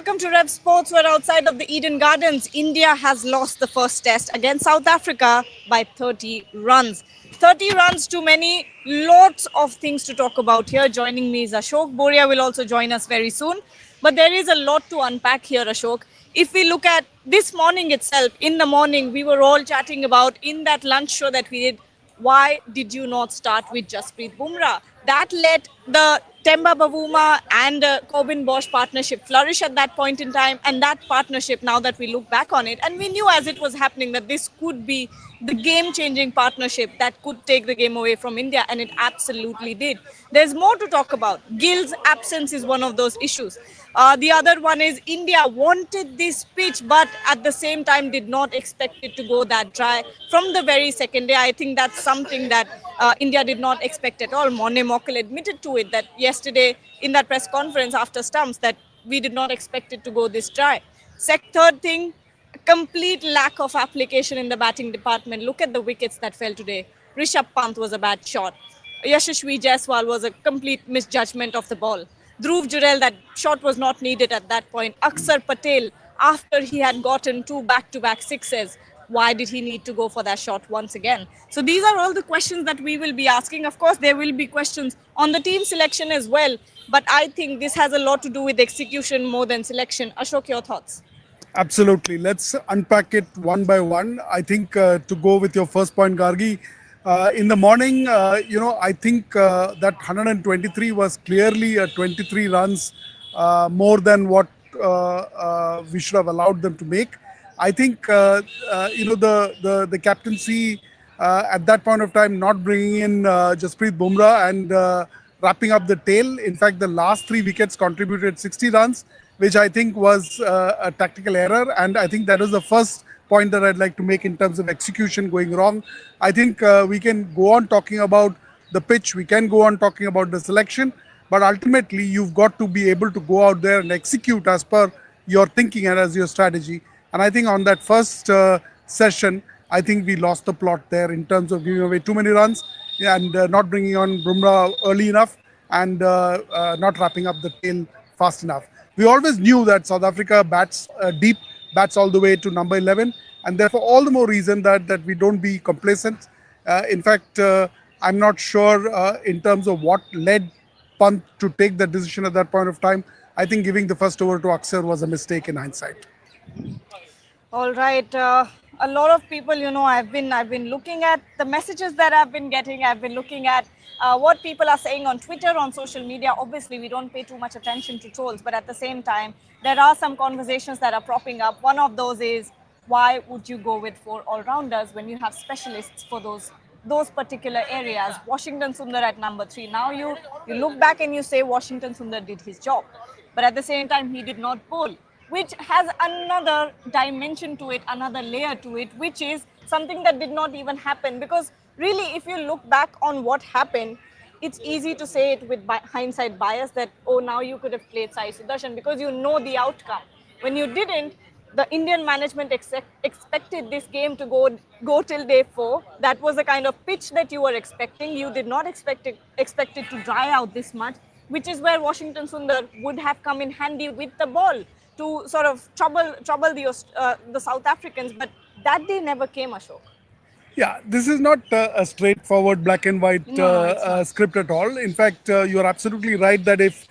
welcome to Rev Sports. We're outside of the Eden Gardens. India has lost the first test against South Africa by 30 runs. 30 runs too many. Lots of things to talk about here. Joining me is Ashok. Boria will also join us very soon. But there is a lot to unpack here, Ashok. If we look at this morning itself, in the morning, we were all chatting about in that lunch show that we did, why did you not start with Jasprit Bumrah? That let the Temba Bavuma and Corbin Bosch partnership flourish at that point in time. And that partnership, now that we look back on it, and we knew as it was happening that this could be the game-changing partnership that could take the game away from India, and it absolutely did. There's more to talk about. Gill's absence is one of those issues. The other one is India wanted this pitch, but at the same time did not expect it to go that dry from the very second day. I think that's something that India did not expect at all. Morne Morkel admitted to it that yesterday in that press conference after stumps that we did not expect it to go this dry. Third thing, complete lack of application in the batting department. Look at the wickets that fell today. Rishabh Pant was a bad shot. Yashasvi Jaiswal was a complete misjudgment of the ball. Dhruv Jurel, that shot was not needed at that point. Akshar Patel, after he had gotten two back-to-back sixes, why did he need to go for that shot once again? So these are all the questions that we will be asking. Of course, there will be questions on the team selection as well. But I think this has a lot to do with execution more than selection. Ashok, your thoughts? Absolutely. Let's unpack it one by one. I think to go with your first point, Gargi, in the morning, I think that 123 was clearly 23 runs more than what we should have allowed them to make. I think, the captaincy at that point of time not bringing in Jasprit Bumrah and wrapping up the tail. In fact, the last three wickets contributed 60 runs, which I think was a tactical error. And I think that was the first point that I'd like to make in terms of execution going wrong. I think we can go on talking about the pitch. We can go on talking about the selection. But ultimately, you've got to be able to go out there and execute as per your thinking and as your strategy. And I think on that first session, I think we lost the plot there in terms of giving away too many runs and not bringing on Bumrah early enough and not wrapping up the tail fast enough. We always knew that South Africa bats deep, bats all the way to number 11, and therefore all the more reason that we don't be complacent. In fact, I'm not sure in terms of what led Pant to take that decision at that point of time. I think giving the first over to Akshar was a mistake in hindsight. All right. A lot of people, I've been looking at the messages that I've been getting. I've been looking at what people are saying on Twitter, on social media. Obviously, we don't pay too much attention to trolls, but at the same time, there are some conversations that are propping up. One of those is, why would you go with 4 all-rounders when you have specialists for those particular areas? Washington Sundar at number 3. Now you look back and you say Washington Sundar did his job, but at the same time, he did not bowl, which has another dimension to it, another layer to it, which is something that did not even happen. Because really, if you look back on what happened, it's easy to say it with hindsight bias that, oh, now you could have played Sai Sudarshan because you know the outcome. When you didn't, the Indian management expected this game to go till day 4. That was the kind of pitch that you were expecting. You did not expect it to dry out this much, which is where Washington Sundar would have come in handy with the ball to sort of trouble the South Africans, but that day never came, Ashok. Yeah, this is not a straightforward black and white script at all. In fact, you are absolutely right that if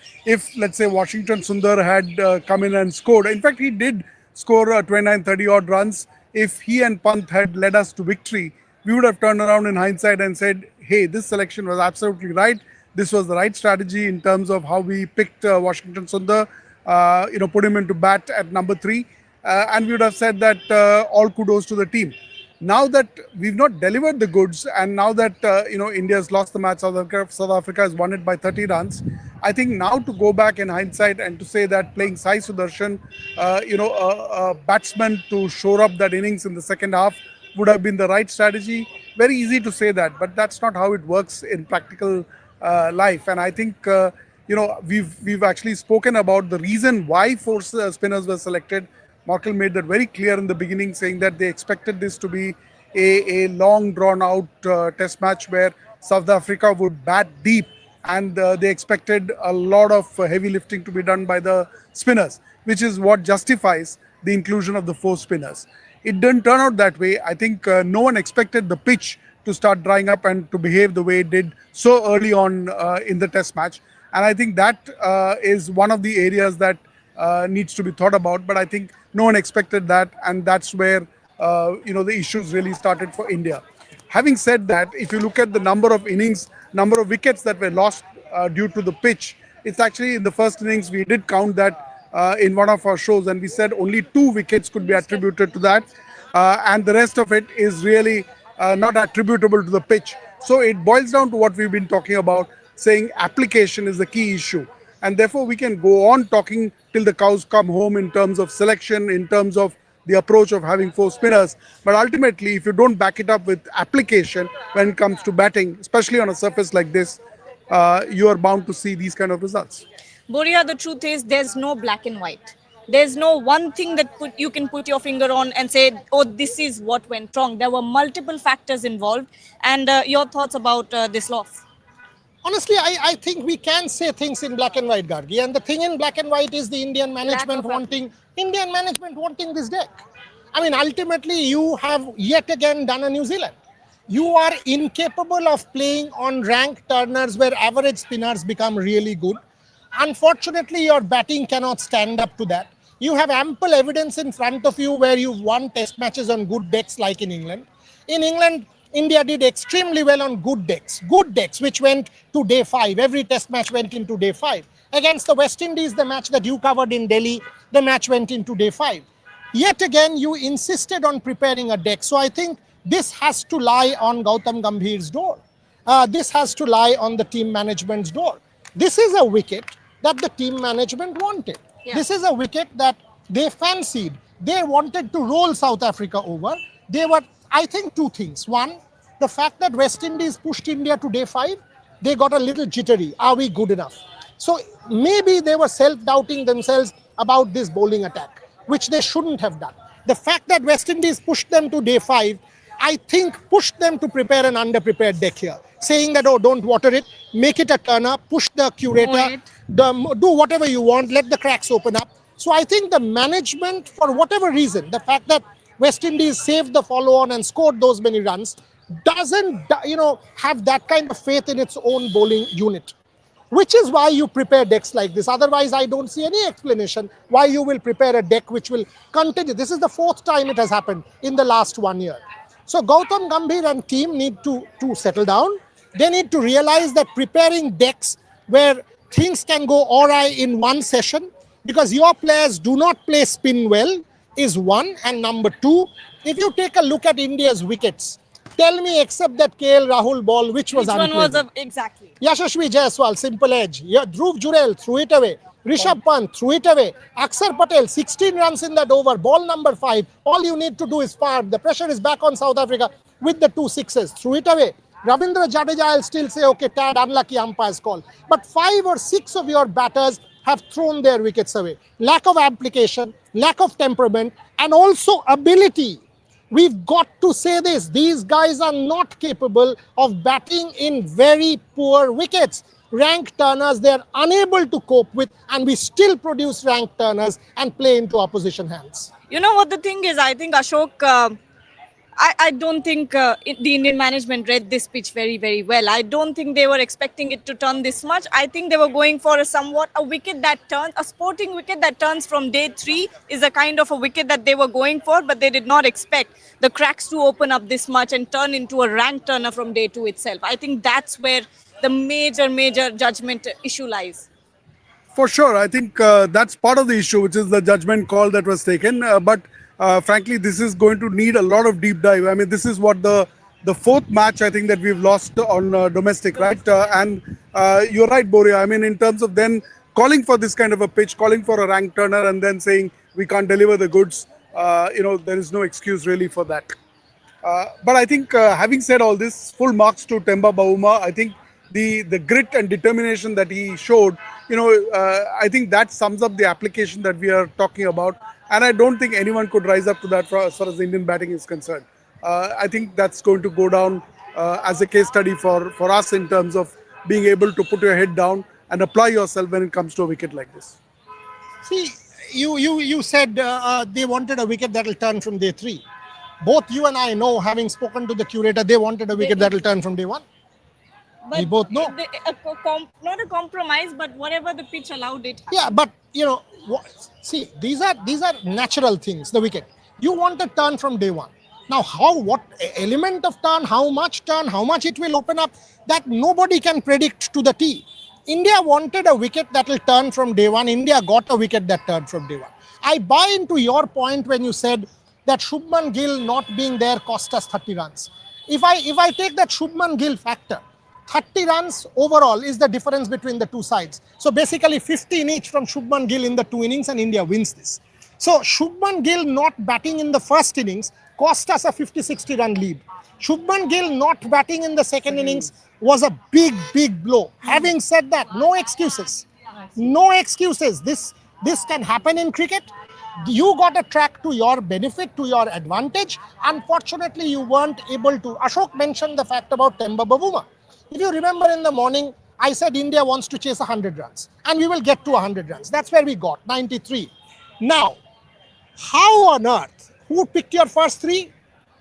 let's say Washington Sundar had come in and scored, in fact, he did score 29, 30 odd runs. If he and Pant had led us to victory, we would have turned around in hindsight and said, hey, this selection was absolutely right. This was the right strategy in terms of how we picked Washington Sundar. Put him into bat at number 3, and we would have said that all kudos to the team. Now that we've not delivered the goods, and now that India has lost the match, South Africa has won it by 30 runs. I think now to go back in hindsight and to say that playing Sai Sudarshan, a batsman to shore up that innings in the second half would have been the right strategy. Very easy to say that, but that's not how it works in practical life. And I think we've actually spoken about the reason why 4 spinners were selected. Morkel made that very clear in the beginning, saying that they expected this to be a long drawn out test match where South Africa would bat deep and they expected a lot of heavy lifting to be done by the spinners, which is what justifies the inclusion of the four spinners. It didn't turn out that way. I think no one expected the pitch to start drying up and to behave the way it did so early on in the test match. And I think that is one of the areas that needs to be thought about. But I think no one expected that, and that's where the issues really started for India. Having said that, if you look at the number of innings, number of wickets that were lost due to the pitch, it's actually in the first innings we did count that in one of our shows, and we said only 2 wickets could be attributed to that, and the rest of it is really not attributable to the pitch. So it boils down to what we've been talking about, saying application is the key issue. And therefore, we can go on talking till the cows come home in terms of selection, in terms of the approach of having four spinners. But ultimately, if you don't back it up with application when it comes to batting, especially on a surface like this, you are bound to see these kind of results. Boria, the truth is there's no black and white. There's no one thing that you can put your finger on and say, oh, this is what went wrong. There were multiple factors involved. And your thoughts about this loss? Honestly, I think we can say things in black and white, Gargi. And the thing in black and white is the Indian management wanting this deck. I mean, ultimately, you have yet again done a New Zealand. You are incapable of playing on rank turners where average spinners become really good. Unfortunately, your batting cannot stand up to that. You have ample evidence in front of you where you've won test matches on good decks like in England. In England, India did extremely well on good decks, which went to day 5. Every test match went into day 5. Against the West Indies, the match that you covered in Delhi, the match went into day 5. Yet again, you insisted on preparing a deck. So I think this has to lie on Gautam Gambhir's door. This has to lie on the team management's door. This is a wicket that the team management wanted. Yeah. This is a wicket that they fancied. They wanted to roll South Africa over. They were, I think, 2 things. One, the fact that West Indies pushed India to day 5, they got a little jittery. Are we good enough? So maybe they were self-doubting themselves about this bowling attack, which they shouldn't have done. The fact that West Indies pushed them to day 5, I think pushed them to prepare an underprepared deck here, saying that, oh, don't water it, make it a turner, push the curator, do whatever you want, let the cracks open up. So I think the management, for whatever reason, the fact that West Indies saved the follow-on and scored those many runs, doesn't, have that kind of faith in its own bowling unit, which is why you prepare decks like this. Otherwise, I don't see any explanation why you will prepare a deck which will continue. This is the 4th time it has happened in the last 1 year. So Gautam Gambhir and team need to settle down. They need to realize that preparing decks where things can go awry in one session because your players do not play spin well is one. And number 2, if you take a look at India's wickets, tell me, except that KL Rahul ball, which was unplayable. Which one was exactly? Yashasvi Jaiswal, simple edge. Dhruv Jurel threw it away. Rishabh Pant threw it away. Akshar Patel, 16 runs in that over. Ball number 5. All you need to do is farm. The pressure is back on South Africa with the 2 sixes. Threw it away. Ravindra Jadeja, I'll still say, okay, tad unlucky umpire's call. But 5 or 6 of your batters have thrown their wickets away. Lack of application, lack of temperament, and also ability. We've got to say this. These guys are not capable of batting in very poor wickets. Rank turners, they're unable to cope with, and we still produce rank turners and play into opposition hands. You know what the thing is? I think Ashok, I don't think the Indian management read this pitch very, very well. I don't think they were expecting it to turn this much. I think they were going for a wicket that turns, a sporting wicket that turns from day 3 is a kind of a wicket that they were going for, but they did not expect the cracks to open up this much and turn into a rank turner from day 2 itself. I think that's where the major judgment issue lies. For sure. I think that's part of the issue, which is the judgment call that was taken. But frankly, this is going to need a lot of deep dive. I mean, this is what the 4th match, I think, that we've lost on domestic, right? And you're right, Boria. I mean, in terms of then calling for this kind of a pitch, calling for a rank turner and then saying we can't deliver the goods, there is no excuse really for that. But I think having said all this, full marks to Temba Bavuma. I think the grit and determination that he showed, I think that sums up the application that we are talking about. And I don't think anyone could rise up to that as far as the Indian batting is concerned. I think that's going to go down as a case study for us in terms of being able to put your head down and apply yourself when it comes to a wicket like this. See, you said they wanted a wicket that will turn from day 3. Both you and I know, having spoken to the curator, they wanted a wicket that will turn from day 1. We both know. Not a compromise, but whatever the pitch allowed it. Yeah, but see, these are natural things. The wicket, you want a turn from day 1. Now, what element of turn, how much it will open up, that nobody can predict to the T. India wanted a wicket that will turn from day 1. India got a wicket that turned from day 1. I buy into your point when you said that Shubman Gill not being there cost us 30 runs. If I take that Shubman Gill factor, 30 runs overall is the difference between the two sides. So basically 15 each from Shubman Gill in the 2 innings, and India wins this. So Shubman Gill not batting in the first innings cost us a 50-60 run lead. Shubman Gill not batting in the second innings was a big blow. Having said that, no excuses. No excuses. This can happen in cricket. You got a track to your benefit, to your advantage. Unfortunately, you weren't able to. Ashok mentioned the fact about Temba Bavuma. If you remember in the morning, I said India wants to chase 100 runs. And we will get to 100 runs. That's where we got, 93. Now, how on earth? Who picked your first 3?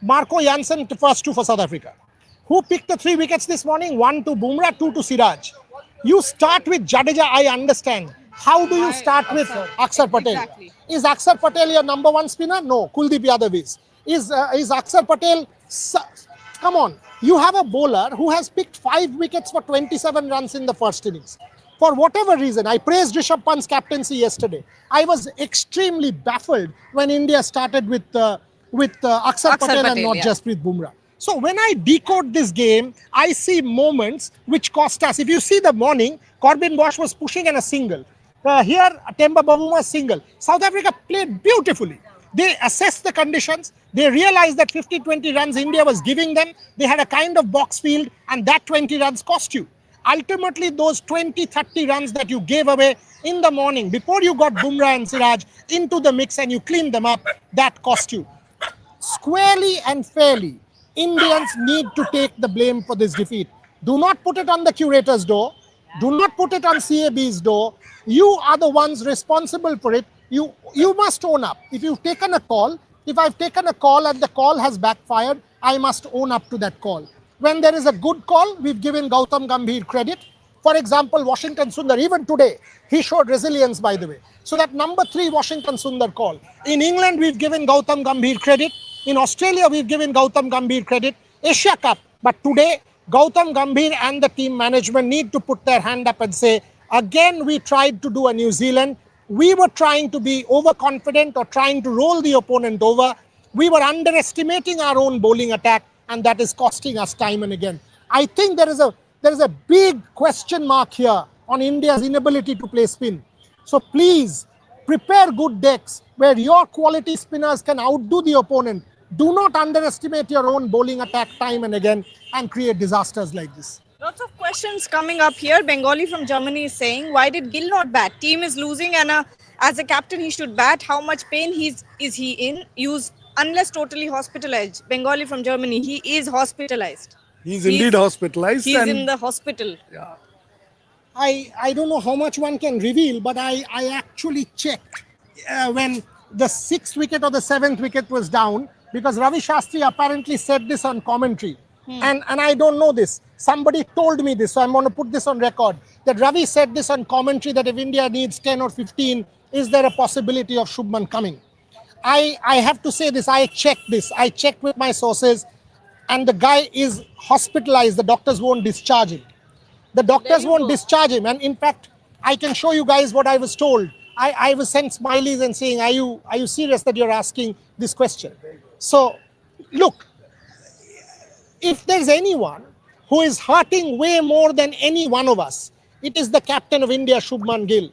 Marco Jansen, the first 2 for South Africa. Who picked the 3 wickets this morning? 1 to Bumrah, 2 to Siraj. You start with Jadeja, I understand. How do you start with Akshar Patel? Exactly. Is Akshar Patel your number 1 spinner? No, Kuldeep Yadav is. Is Akshar Patel... Come on. You have a bowler who has picked 5 wickets for 27 runs in the first innings. For whatever reason, I praised Rishabh Pant's captaincy yesterday. I was extremely baffled when India started with Akshar Patel and not Jasprit Bumrah. So when I decode this game, I see moments which cost us. If you see the morning, Corbin Bosch was pushing in a single. Here, Temba Bavuma single. South Africa played beautifully. They assessed the conditions. They realized that 50-20 runs India was giving them. They had a kind of box field, and that 20 runs cost you. Ultimately, those 20-30 runs that you gave away in the morning, before you got Bumrah and Siraj into the mix and you cleaned them up, that cost you. Squarely and fairly, Indians need to take the blame for this defeat. Do not put it on the curator's door. Do not put it on CAB's door. You are the ones responsible for it. You must own up. If you've taken a call, if I've taken a call and the call has backfired, I must own up to that call. When there is a good call, we've given Gautam Gambhir credit. For example, Washington Sundar, even today, he showed resilience, by the way. So that number 3 Washington Sundar call. In England, we've given Gautam Gambhir credit. In Australia, we've given Gautam Gambhir credit. Asia Cup. But today, Gautam Gambhir and the team management need to put their hand up and say, again, we tried to do a New Zealand. We were trying to be overconfident or trying to roll the opponent over. We were underestimating our own bowling attack, and that is costing us time and again. I think there is a big question mark here on India's inability to play spin. So please, prepare good decks where your quality spinners can outdo the opponent. Do not underestimate your own bowling attack time and again and create disasters like this. Lots of questions coming up here. Bengali from Germany is saying, why did Gill not bat? Team is losing and as a captain he should bat. How much pain is he in? Use unless totally hospitalized. Bengali from Germany, he is hospitalized. He's indeed hospitalized. He's in the hospital. Yeah. I don't know how much one can reveal, but I actually checked when the 6th wicket or the 7th wicket was down, because Ravi Shastri apparently said this on commentary. And I don't know this. Somebody told me this, so I'm going to put this on record. That Ravi said this on commentary that if India needs 10 or 15, is there a possibility of Shubman coming? I have to say this, I checked this. I checked with my sources, and the guy is hospitalized. The doctors won't discharge him. The doctors won't discharge him. And in fact, I can show you guys what I was told. I was sent smileys and saying, are you serious that you're asking this question? So, look, if there's anyone who is hurting way more than any one of us, it is the captain of India, Shubman Gill.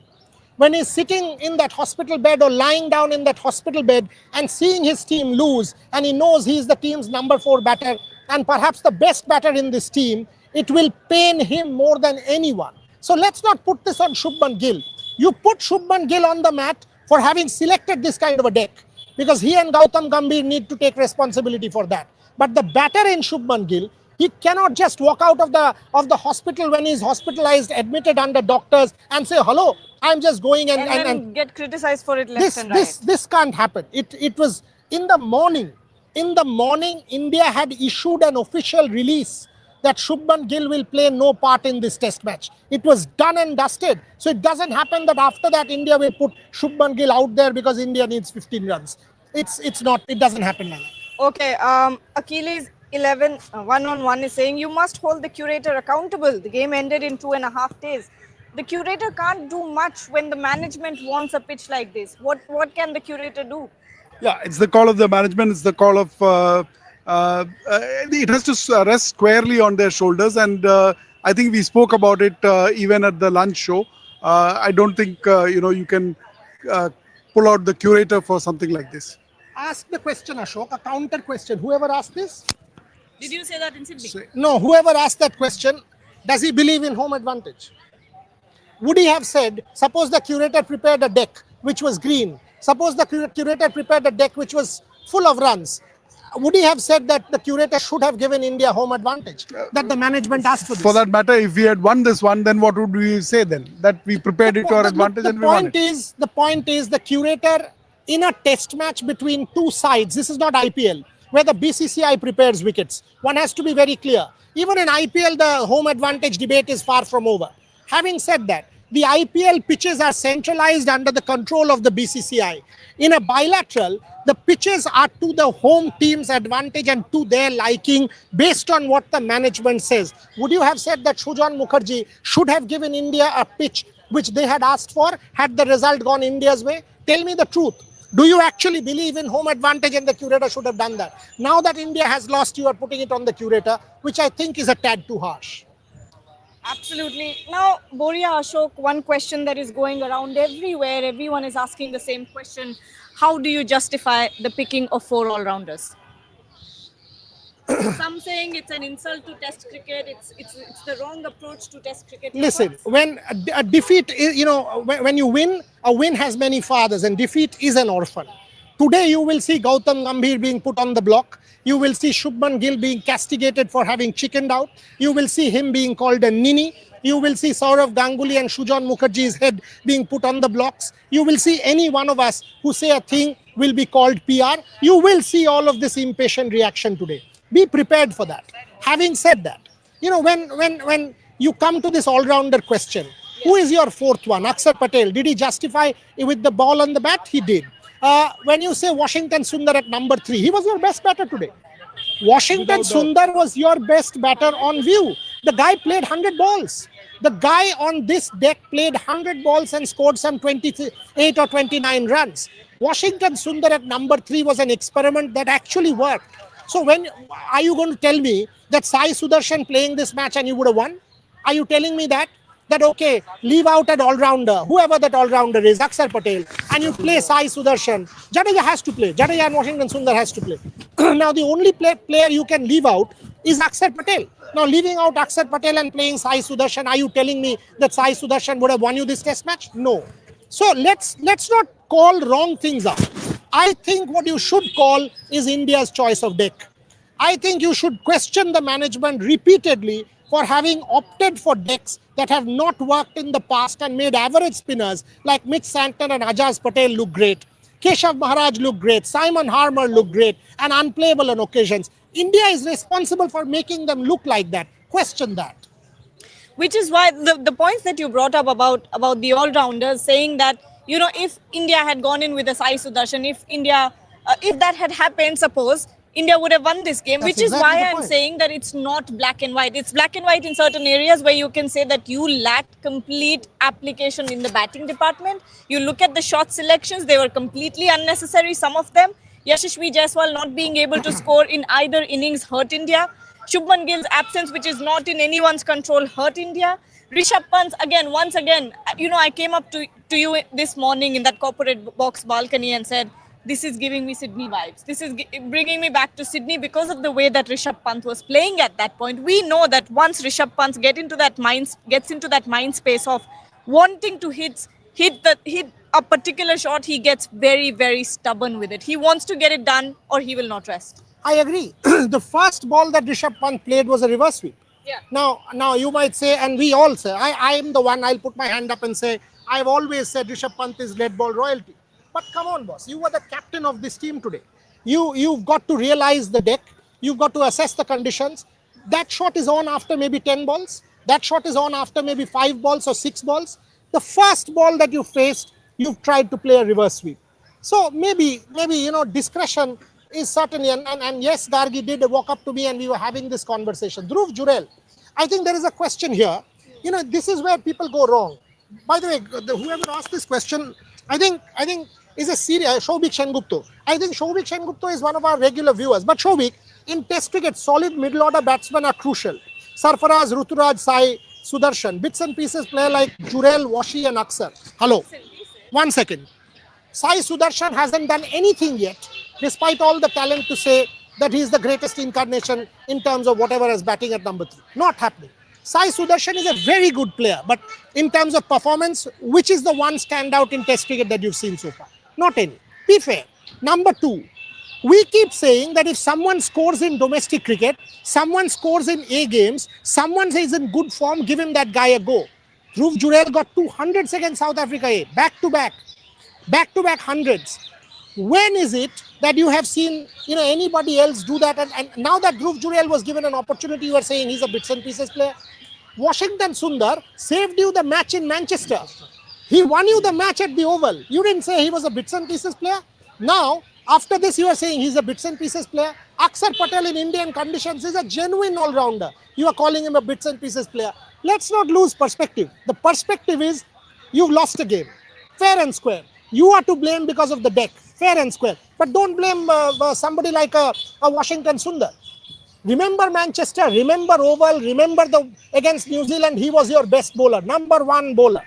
When he's sitting in that hospital bed or lying down in that hospital bed and seeing his team lose, and he knows he's the team's number 4 batter and perhaps the best batter in this team, it will pain him more than anyone. So let's not put this on Shubman Gill. You put Shubman Gill on the mat for having selected this kind of a deck, because he and Gautam Gambhir need to take responsibility for that. But the batter in Shubman Gill He cannot just walk out of the hospital when he's hospitalized, admitted under doctors, and say, "Hello, I'm just going," and then get criticized for it left this and right. this can't happen. It was in the morning. In the morning, India had issued an official release that Shubman Gill will play no part in this test match. It was done and dusted. So it doesn't happen that after that India will put Shubman Gill out there because India needs 15 runs. It's not. It doesn't happen like that. Okay, Achilles 11 1-on-1 is saying you must hold the curator accountable. The game ended in 2.5 days. The curator can't do much when the management wants a pitch like this. What can the curator do? Yeah, it's the call of the management. It's the call of it has to rest squarely on their shoulders, and I think we spoke about it even at the lunch show. I don't think you can pull out the curator for something like this. Ask the question, Ashok, a counter question. Whoever asked this? Did you say that in Sydney? No, whoever asked that question, does he believe in home advantage? Would he have said, suppose the curator prepared a deck which was green, suppose the curator prepared a deck which was full of runs, would he have said that the curator should have given India home advantage, that the management asked for this? For that matter, if we had won this one, then what would we say then? That we prepared it to our advantage and we won it. The point is the curator in a test match between two sides, this is not IPL, where the BCCI prepares wickets. One has to be very clear. Even in IPL, the home advantage debate is far from over. Having said that, the IPL pitches are centralized under the control of the BCCI. In a bilateral, the pitches are to the home team's advantage and to their liking based on what the management says. Would you have said that Shubman Mukherjee should have given India a pitch which they had asked for had the result gone India's way? Tell me the truth. Do you actually believe in home advantage and the curator should have done that? Now that India has lost, you are putting it on the curator, which I think is a tad too harsh. Absolutely. Now, Boria Ashok, one question that is going around everywhere, everyone is asking the same question. How do you justify the picking of 4 all-rounders? Some saying it's an insult to Test cricket. It's the wrong approach to Test cricket. Listen, when a defeat is, when you win, a win has many fathers, and defeat is an orphan. Today, you will see Gautam Gambhir being put on the block. You will see Shubman Gill being castigated for having chickened out. You will see him being called a ninny. You will see Saurav Ganguly and Shubman Mukherjee's head being put on the blocks. You will see any one of us who say a thing will be called PR. You will see all of this impatient reaction today. Be prepared for that. Having said that, when you come to this all-rounder question, who is your fourth one? Akshar Patel, did he justify with the ball on the bat? He did. When you say Washington Sundar at number 3, he was your best batter today. Washington Sundar was your best batter on view. The guy played 100 balls. The guy on this deck played 100 balls and scored some 28 or 29 runs. Washington Sundar at number 3 was an experiment that actually worked. So when are you going to tell me that Sai Sudarshan playing this match and you would have won? Are you telling me that okay, leave out an all-rounder, whoever that all-rounder is, Akshar Patel, and you play Sai Sudarshan? Jadeja has to play. Jadeja and Washington Sundar has to play. Now the only player you can leave out is Akshar Patel. Now leaving out Akshar Patel and playing Sai Sudarshan, are you telling me that Sai Sudarshan would have won you this test match? No. So let's not call wrong things up. I think what you should call is India's choice of deck. I think you should question the management repeatedly for having opted for decks that have not worked in the past and made average spinners like Mitch Santon and Ajaz Patel look great. Keshav Maharaj look great. Simon Harmer look great and unplayable on occasions. India is responsible for making them look like that. Question that. Which is why the points that you brought up about the all-rounders, saying that, if India had gone in with a Sai Sudarshan, if that had happened, suppose, India would have won this game, That's which is exactly why I'm saying that it's not black and white. It's black and white in certain areas where you can say that you lacked complete application in the batting department. You look at the shot selections, they were completely unnecessary, some of them. Yashasvi Jaiswal not being able to score in either innings hurt India. Shubman Gill's absence, which is not in anyone's control, hurt India. Rishabh Pant, once again, I came up to you this morning in that corporate box balcony and said, this is giving me Sydney vibes. This is bringing me back to Sydney because of the way that Rishabh Pant was playing at that point. We know that once Rishabh Pant gets into that mind space of wanting to hit a particular shot, he gets very, very stubborn with it. He wants to get it done or he will not rest. I agree. The first ball that Rishabh Pant played was a reverse sweep. Yeah. Now you might say, and we all say, I am the one, I'll put my hand up and say, I've always said Rishabh Pant is red ball royalty. But come on, boss, you are the captain of this team today. You've got to realize the deck. You've got to assess the conditions. That shot is on after maybe 10 balls. That shot is on after maybe 5 balls or 6 balls. The first ball that you faced, you've tried to play a reverse sweep. So maybe discretion is certainly, and yes, Gargi did walk up to me and we were having this conversation. Dhruv Jurel, I think there is a question here. This is where people go wrong. By the way, whoever asked this question, I think is a serious Shobik Sengupta. I think Shobik Sengupta is one of our regular viewers. But Shobik, in Test cricket, solid middle order batsmen are crucial. Sarfaraz, Ruturaj, Sai, Sudarshan, bits and pieces player like Jurel, Washi, and Aksar. Hello, 1 second. Sai Sudarshan hasn't done anything yet, despite all the talent to say that he is the greatest incarnation in terms of whatever is batting at number 3. Not happening. Sai Sudarshan is a very good player, but in terms of performance, which is the one standout in Test cricket that you've seen so far? Not any. Be fair. Number 2, we keep saying that if someone scores in domestic cricket, someone scores in A games, someone is in good form, give him that guy a go. Dhruv Jurel got 200 against South Africa A, back-to-back hundreds. When is it that you have seen anybody else do that? And now that Dhruv Jurel was given an opportunity, you are saying he's a bits and pieces player. Washington Sundar saved you the match in Manchester. He won you the match at the Oval. You didn't say he was a bits and pieces player. Now, after this, you are saying he's a bits and pieces player. Akshar Patel in Indian conditions is a genuine all-rounder. You are calling him a bits and pieces player. Let's not lose perspective. The perspective is you've lost a game. Fair and square. You are to blame because of the deck. Fair and square. But don't blame somebody like a Washington Sundar. Remember Manchester, remember Oval, remember against New Zealand, he was your best bowler, number 1 bowler.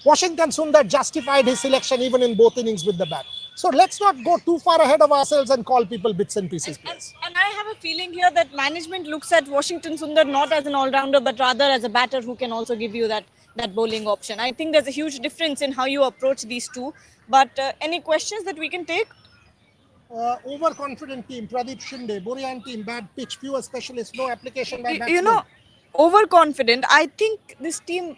Washington Sundar justified his selection even in both innings with the bat. So let's not go too far ahead of ourselves and call people bits and pieces players. And I have a feeling here that management looks at Washington Sundar not as an all-rounder, but rather as a batter who can also give you that bowling option. I think there's a huge difference in how you approach these two. But any questions that we can take? Overconfident team, Pradeep Shinde, Burian team, bad pitch, fewer specialists, no application by batsmen. You know, overconfident, I think this team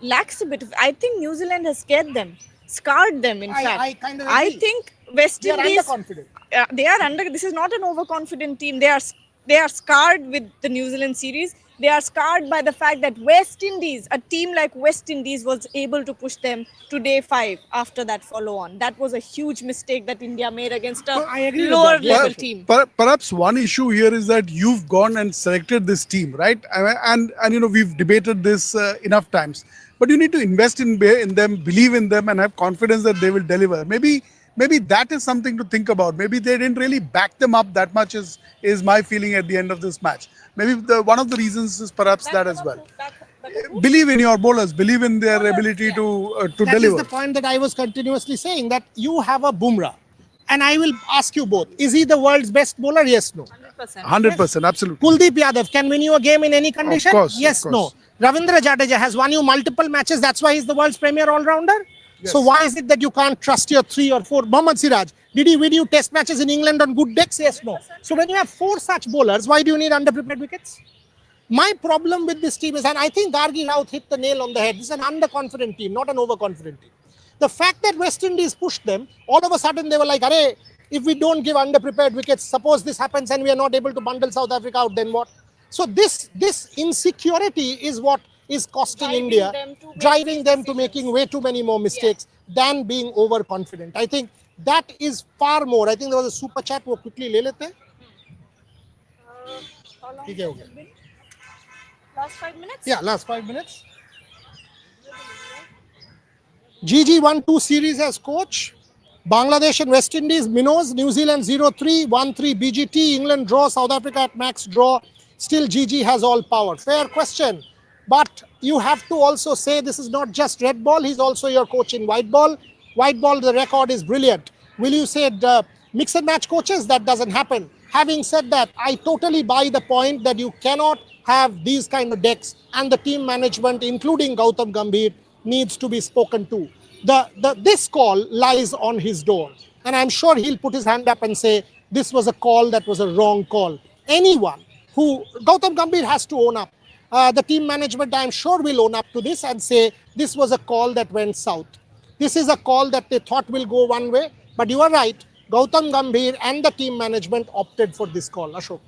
lacks a bit of, I think New Zealand has scared them, scarred them in fact. I kind of I agree. think West They are Indies, underconfident. this is not an overconfident team. They are scarred with the New Zealand series. They are scarred by the fact that West Indies, a team like West Indies, was able to push them to day 5 after that follow-on. That was a huge mistake that India made against a I agree with lower that. level Yeah. team. Perhaps one issue here is that you've gone and selected this team, right? And we've debated this enough times. But you need to invest in them, believe in them, and have confidence that they will deliver. Maybe that is something to think about. Maybe they didn't really back them up that much is my feeling at the end of this match. Maybe one of the reasons is perhaps that as well. Believe in your bowlers, believe in their ability to That deliver. is the point that I was continuously saying, that you have a Bumrah. And I will ask you both, is he the world's best bowler? Yes, no. 100%. 100%, absolutely. Kuldeep Yadav can win you a game in any condition? course, Yes, of course. no. Ravindra Jadeja has won you multiple matches. That's why he's the world's premier all-rounder. Yes. So why is it that you can't trust your 3 or 4? Mohammad Siraj, did he win you test matches in England on good decks? Yes, no. So when you have 4 such bowlers, why do you need underprepared wickets? My problem with this team is, and I think Gargi Raut hit the nail on the head, this is an underconfident team, not an overconfident team. The fact that West Indies pushed them, all of a sudden they were like, "Arey, if we don't give underprepared wickets, suppose this happens and we are not able to bundle South Africa out, then what?" So this insecurity is what is costing Driving India, them to make driving these them to decisions. making way too many more mistakes than being overconfident. I think that is far more. I think there was a super chat, wo quickly le lete hain. How long ठीक है, हो has गया. it been? Last 5 minutes? Yeah, last 5 minutes. GG won 2 series as coach. Bangladesh and West Indies, minnows. New Zealand 0-3, 1-3 BGT. England draw, South Africa at max draw. Still GG has all power. Fair question. But you have to also say this is not just red ball. He's also your coach in white ball. White ball, the record is brilliant. Will you say mix and match coaches? That doesn't happen. Having said that, I totally buy the point that you cannot have these kind of decks, and the team management, including Gautam Gambhir, needs to be spoken to. This call lies on his door, and I'm sure he'll put his hand up and say, this was a call that was a wrong call. Anyone who, Gautam Gambhir has to own up. The team management, I'm sure, will own up to this and say this was a call that went south. This is a call that they thought will go one way, but you are right. Gautam Gambhir and the team management opted for this call. Ashok.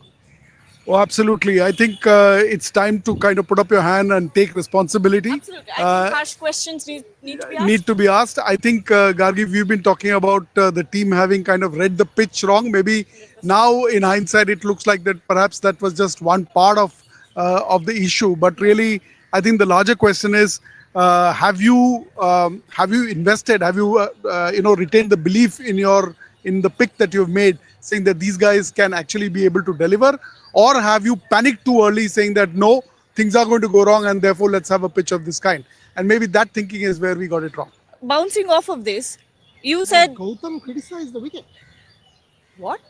Oh, absolutely. I think it's time to kind of put up your hand and take responsibility. Absolutely. I think harsh questions need to be asked. Need to be asked. I think, Gargi, we've been talking about the team having kind of read the pitch wrong. Maybe now, in hindsight, it looks like that perhaps that was just one part of the issue. But really, I think the larger question is, have you invested? Have you retained the belief in the pick that you've made, saying that these guys can actually be able to deliver? Or have you panicked too early, saying that no, things are going to go wrong and therefore let's have a pitch of this kind? And maybe that thinking is where we got it wrong. Bouncing off of this, you said... Gautam criticized the wicket. What?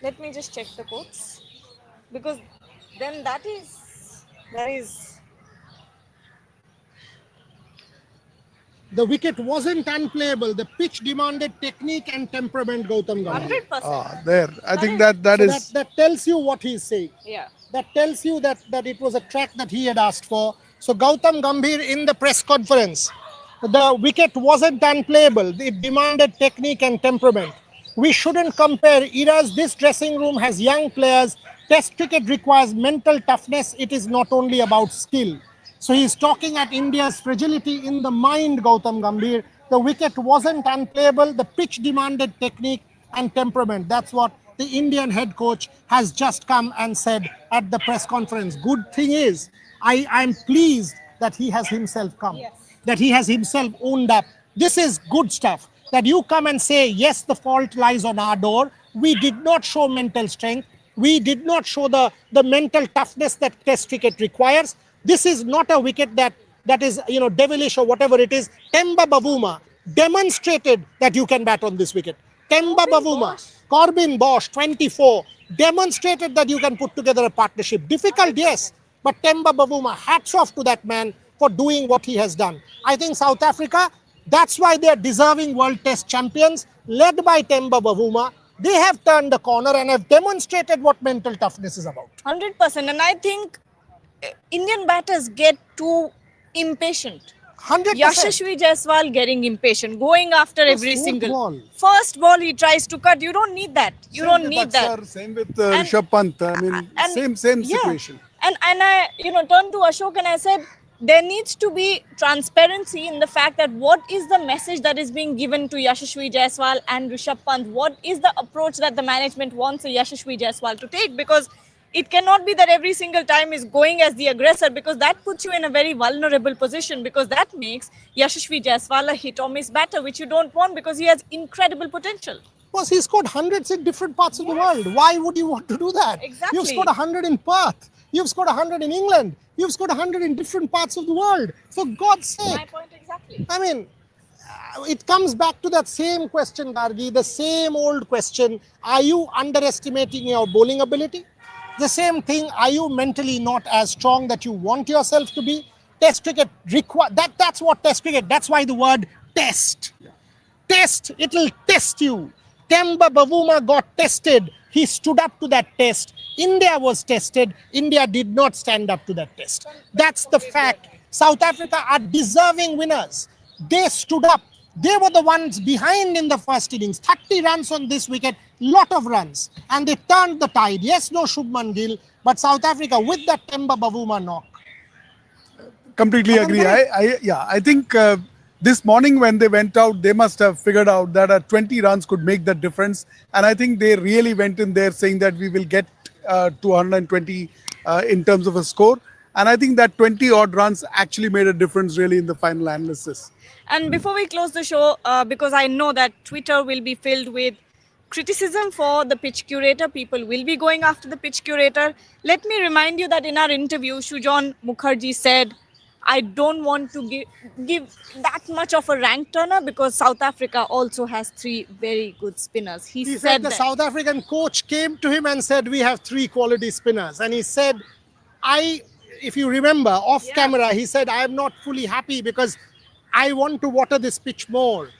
Let me just check the quotes. Because then there is... The wicket wasn't unplayable. The pitch demanded technique and temperament, Gautam Gambhir. 100%. There. I think that tells you what he's saying. Yeah. That tells you that it was a track that he had asked for. So Gautam Gambhir in the press conference, the wicket wasn't unplayable. It demanded technique and temperament. We shouldn't compare eras. This dressing room has young players. Test cricket requires mental toughness. It is not only about skill. So he's talking at India's fragility in the mind, Gautam Gambhir. The wicket wasn't unplayable. The pitch demanded technique and temperament. That's what the Indian head coach has just come and said at the press conference. Good thing is, I'm pleased that he has himself come, that he has himself owned up. This is good stuff. That you come and say, yes, the fault lies on our door. We did not show mental strength. We did not show the mental toughness that Test cricket requires. This is not a wicket that is, devilish or whatever it is. Temba Bavuma demonstrated that you can bat on this wicket. Temba Bavuma, Corbin Bosch, 24, demonstrated that you can put together a partnership. Difficult, yes, but Temba Bavuma, hats off to that man for doing what he has done. I think South Africa, that's why they are deserving World Test champions, led by Temba Bavuma. They have turned the corner and have demonstrated what mental toughness is about. 100%. And I think Indian batters get too impatient. 100%. Yashasvi Jaiswal getting impatient, going after every single ball. First ball he tries to cut. You don't need that. You don't need that. Same with Rishabh Pant. I mean, same situation. And I turned to Ashok and I said, there needs to be transparency in the fact that what is the message that is being given to Yashasvi Jaiswal and Rishabh Pant? What is the approach that the management wants a Yashasvi Jaiswal to take? Because it cannot be that every single time is going as the aggressor, because that puts you in a very vulnerable position, because that makes Yashasvi Jaiswal a hit or miss batter, which you don't want because he has incredible potential. Because he scored hundreds in different parts of the world. Why would you want to do that? Exactly. You've scored 100 in Perth. You've scored 100 in England. You've scored 100 in different parts of the world. For God's sake. My point exactly. I mean, it comes back to that same question, Gargi, the same old question. Are you underestimating your bowling ability? The same thing, are you mentally not as strong that you want yourself to be? Test cricket, that's what Test cricket, that's why the word test. Test, it'll test you. Temba Bavuma got tested. He stood up to that test. India was tested. India did not stand up to that test. That's the fact. South Africa are deserving winners. They stood up. They were the ones behind in the first innings. 30 runs on this wicket, lot of runs. And they turned the tide. Yes, no Shubman Gill, but South Africa with that Temba Bavuma knock. Completely agree. I think this morning when they went out, they must have figured out that 20 runs could make that difference. And I think they really went in there saying that we will get to 120 in terms of a score. And I think that 20 odd runs actually made a difference really in the final analysis. And before we close the show, because I know that Twitter will be filled with criticism for the pitch curator, people will be going after the pitch curator. Let me remind you that in our interview, Sujan Mukherjee said, I don't want to give that much of a rank turner because South Africa also has 3 very good spinners. He said the that. South African coach came to him and said, we have 3 quality spinners. And he said, if you remember, off camera, he said, I am not fully happy because I want to water this pitch more.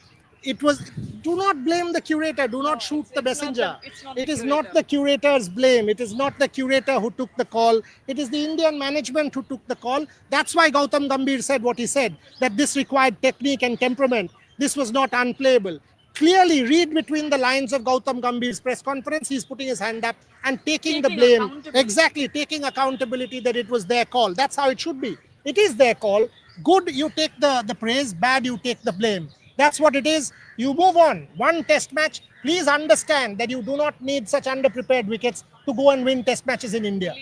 it was, do not blame the curator, do not shoot the messenger. It is not the curator's blame, it is not the curator who took the call, it is the Indian management who took the call. That's why Gautam Gambhir said what he said, that this required technique and temperament, this was not unplayable. Clearly read between the lines of Gautam Gambhir's press conference, he's putting his hand up and taking the blame, exactly, taking accountability that it was their call. That's how it should be. It is their call. Good, you take the praise, bad, you take the blame. That's what it is. You move on. One test match. Please understand that you do not need such underprepared wickets to go and win test matches in India.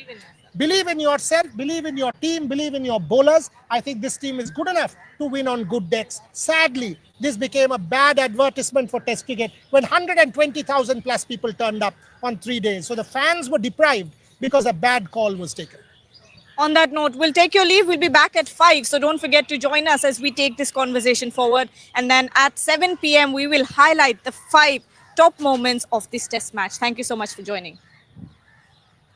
Believe in yourself, believe in your team, believe in your bowlers. I think this team is good enough to win on good decks. Sadly, this became a bad advertisement for test cricket when 120,000 plus people turned up on 3 days. So the fans were deprived because a bad call was taken. On that note, we'll take your leave. We'll be back at 5. So don't forget to join us as we take this conversation forward. And then at 7 p.m., we will highlight the 5 top moments of this test match. Thank you so much for joining.